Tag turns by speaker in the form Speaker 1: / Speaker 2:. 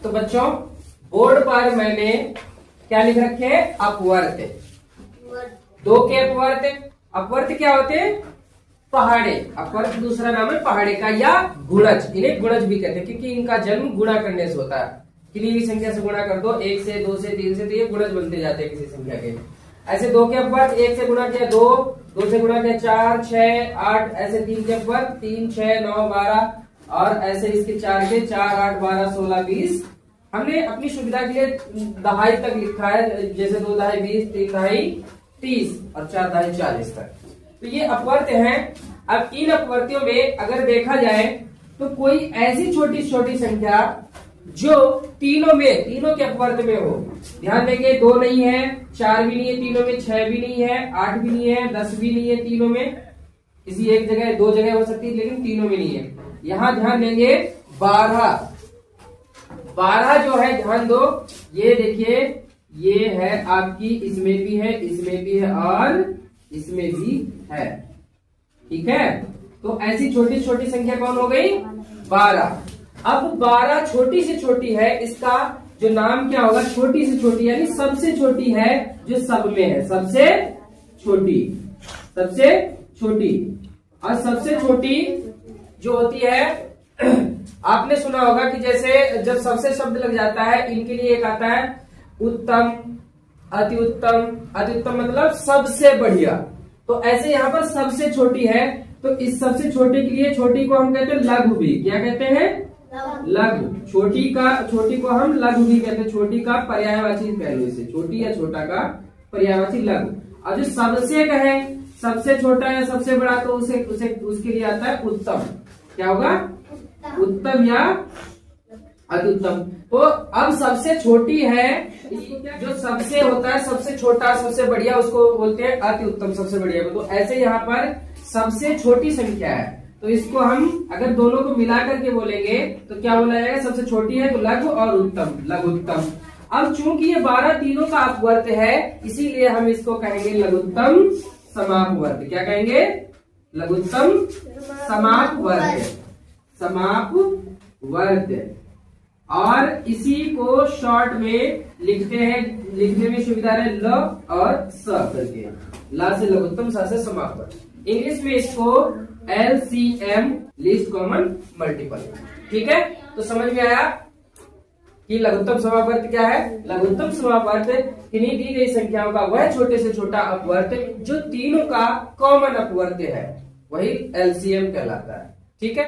Speaker 1: तो बच्चों बोर्ड पर मैंने क्या लिख रखे हैं, अपवर्त। दो के अपवर्त, अपवर्त क्या होते हैं, पहाड़े। अपवर्त दूसरा नाम है पहाड़े का या गुणज, इन्हें गुणज भी कहते हैं क्योंकि इनका जन्म गुणा करने से होता है। किसी भी संख्या से गुणा कर दो, 1 से 2 से 3 से, तो ये गुणज बनते जाते हैं किसी संख्या के। ऐसे दो के अपवर्त, 1 से गुणा किया 2, 2 से गुणा किया 4, 6, 8, ऐसे 3 के अपवर्त 3, 6, 9, 12 और ऐसे इसके 4 के 4, 8, 12, 16, 20। हमने अपनी सुविधा के लिए दहाई तक लिखा है, जैसे 2 दहाई 20, 3 दहाई 30 और 4 दहाई 40 तक। तो ये अपवर्त हैं। अब इन अपवर्तियों में अगर देखा जाए तो कोई ऐसी छोटी छोटी संख्या जो तीनों के अपवर्त में हो। ध्यान देंगे 2 नहीं है, 4 भी नहीं है तीनों में, 6 भी नहीं है, 8 भी नहीं है, 10 भी नहीं है तीनों में। किसी एक जगह 2 जगह हो सकती है लेकिन तीनों में नहीं है। यहां ध्यान देंगे 12 जो है, ध्यान दो, ये देखिए ये है आपकी, इसमें भी है, इसमें भी है और इसमें भी है। ठीक है, तो ऐसी छोटी छोटी संख्या कौन हो गई, 12। अब 12 छोटी से छोटी है, इसका जो नाम क्या होगा, छोटी से छोटी यानी सबसे छोटी है जो सब में है, सबसे छोटी, सबसे छोटी। और सबसे छोटी जो होती है आपने सुना होगा कि जैसे जब सबसे शब्द लग जाता है, इनके लिए एक आता है उत्तम, अति उत्तम। अति उत्तम मतलब सबसे बढ़िया। तो ऐसे यहाँ पर सबसे छोटी है, तो इस सबसे छोटे के लिए छोटी को हम कहते हैं लघु भी। क्या कहते हैं, लघु। छोटी को हम लघु भी कहते हैं, छोटी का पर्यायवाची कह लो इसे, छोटी या छोटा का पर्यायवाची लघु। और जो सबसे कहे, सबसे छोटा या सबसे बड़ा, तो उसके लिए आता है उत्तम। क्या होगा, उत्तम या अति उत्तम। तो अब सबसे छोटी है, जो सबसे होता है सबसे छोटा सबसे बढ़िया, उसको बोलते हैं अति उत्तम, सबसे बढ़िया। तो ऐसे यहाँ पर सबसे छोटी संख्या है, तो इसको हम अगर दोनों को मिला करके बोलेंगे तो क्या बोला जाएगा, सबसे छोटी है तो लघु और उत्तम, लघुत्तम। अब चूंकि ये 12 तीनों का अपवर्त है, इसीलिए हम इसको कहेंगे लघुत्तम समापवर्त। क्या कहेंगे, लघुत्तम समापवर्त, समापवर्त। और इसी को शॉर्ट में लिखते हैं, लिखने में सुविधा है ल और स करके, ला से लघुत्तम, सा से समापवर्त। इंग्लिश में इसको LCM, लीस्ट कॉमन मल्टीपल। ठीक है, तो समझ में आया कि लघुत्तम समापवर्त क्या है। लघुत्तम समापवर्त किन्हीं दी गई संख्याओं का वह छोटे से छोटा अपवर्त जो तीनों का कॉमन अपवर्त है, वही LCM कहलाता है। ठीक है।